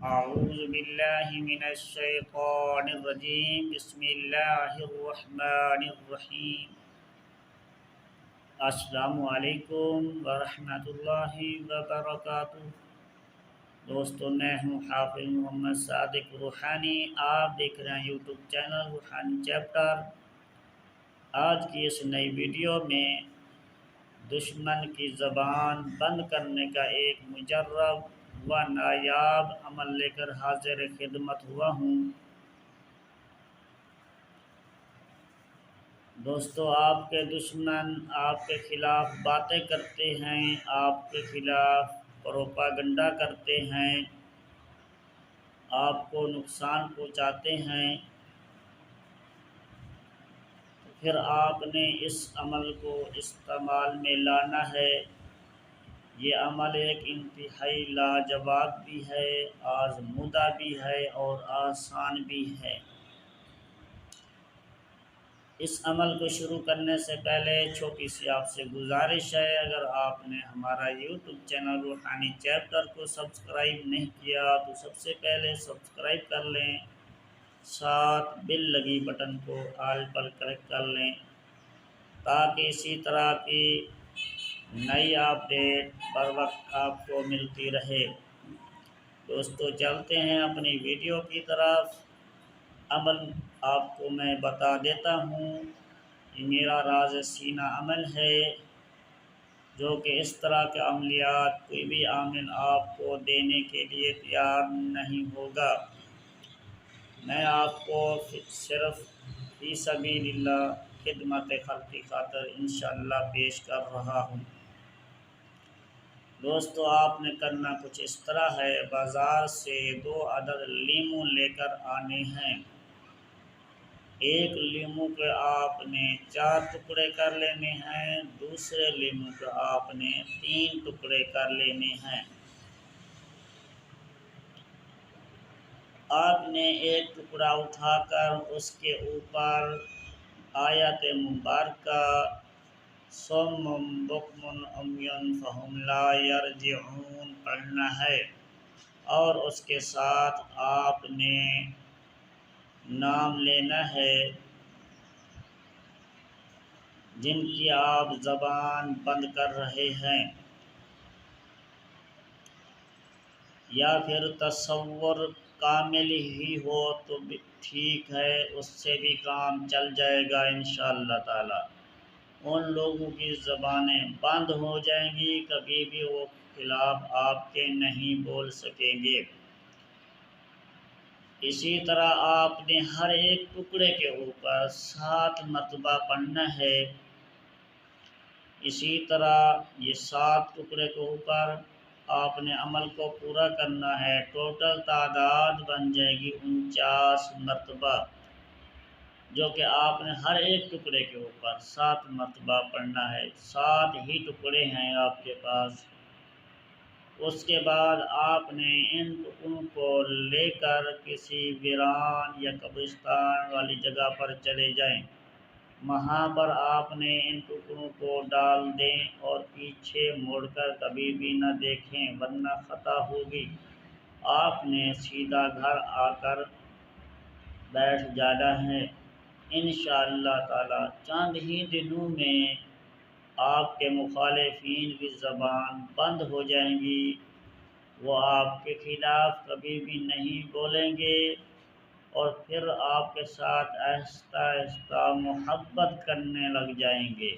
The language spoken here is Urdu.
أعوذ بالله من الشيطان الرجيم بسم الله الرحمن الرحیم۔ السلام علیکم ورحمۃ اللہ وبرکاتہ۔ دوستو، میں ہوں حافظ محمد صادق روحانی۔ آپ دیکھ رہے ہیں یوٹیوب چینل روحانی چیپٹر۔ آج کی اس نئی ویڈیو میں دشمن کی زبان بند کرنے کا ایک مجرب و نایاب عمل لے کر حاضر خدمت ہوا ہوں۔ دوستو، آپ کے دشمن آپ کے خلاف باتیں کرتے ہیں، آپ کے خلاف پروپاگنڈا کرتے ہیں، آپ کو نقصان پہنچاتے ہیں، پھر آپ نے اس عمل کو استعمال میں لانا ہے۔ یہ عمل ایک انتہائی لاجواب بھی ہے، آزمودہ بھی ہے اور آسان بھی ہے۔ اس عمل کو شروع کرنے سے پہلے چھوٹی سی آپ سے گزارش ہے، اگر آپ نے ہمارا یوٹیوب چینل روحانی چیپٹر کو سبسکرائب نہیں کیا تو سب سے پہلے سبسکرائب کر لیں، ساتھ بل لگی بٹن کو آل پر کلک کر لیں تاکہ اسی طرح کی نئی اپڈیٹ بر وقت آپ کو ملتی رہے۔ دوستو، چلتے ہیں اپنی ویڈیو کی طرف۔ عمل آپ کو میں بتا دیتا ہوں، یہ میرا راز سینہ عمل ہے جو کہ اس طرح کے عملیات کوئی بھی عامل آپ کو دینے کے لیے تیار نہیں ہوگا۔ میں آپ کو صرف فی سبیل اللہ خدمت خلق کی خاطر انشاءاللہ پیش کر رہا ہوں۔ دوستو، آپ نے کرنا کچھ اس طرح ہے، بازار سے 2 عدد لیموں لے کر آنے ہیں۔ ایک لیموں کے آپ نے 4 ٹکڑے کر لینے ہیں، دوسرے لیموں کے آپ نے 3 ٹکڑے کر لینے ہیں۔ آپ نے ایک ٹکڑا اٹھا کر اس کے اوپر آیت مبارکہ صم بکم عمی فہم لا یرجعون پڑھنا ہے، اور اس کے ساتھ آپ نے نام لینا ہے جن کی آپ زبان بند کر رہے ہیں، یا پھر تصور کامل ہی ہو تو بھی ٹھیک ہے، اس سے بھی کام چل جائے گا انشاءاللہ تعالی۔ ان لوگوں کی زبانیں بند ہو جائیں گی، کبھی بھی وہ خلاف آپ کے نہیں بول سکیں گے۔ اسی طرح آپ نے ہر ایک ٹکڑے کے اوپر 7 مرتبہ پڑھنا ہے۔ اسی طرح یہ 7 ٹکڑے کے اوپر آپ نے عمل کو پورا کرنا ہے۔ ٹوٹل تعداد بن جائے گی 49 مرتبہ، جو کہ آپ نے ہر ایک ٹکڑے کے اوپر 7 مرتبہ پڑھنا ہے۔ 7 ہی ٹکڑے ہیں آپ کے پاس۔ اس کے بعد آپ نے ان ٹکڑوں کو لے کر کسی ویران یا قبرستان والی جگہ پر چلے جائیں۔ وہاں پر آپ نے ان ٹکڑوں کو ڈال دیں اور پیچھے مڑ کر کبھی بھی نہ دیکھیں ورنہ خطا ہوگی۔ آپ نے سیدھا گھر آ کر بیٹھ جانا ہے۔ انشاءاللہ تعالی چند ہی دنوں میں آپ کے مخالفین کی زبان بند ہو جائیں گی، وہ آپ کے خلاف کبھی بھی نہیں بولیں گے، اور پھر آپ کے ساتھ آہستہ آہستہ محبت کرنے لگ جائیں گے۔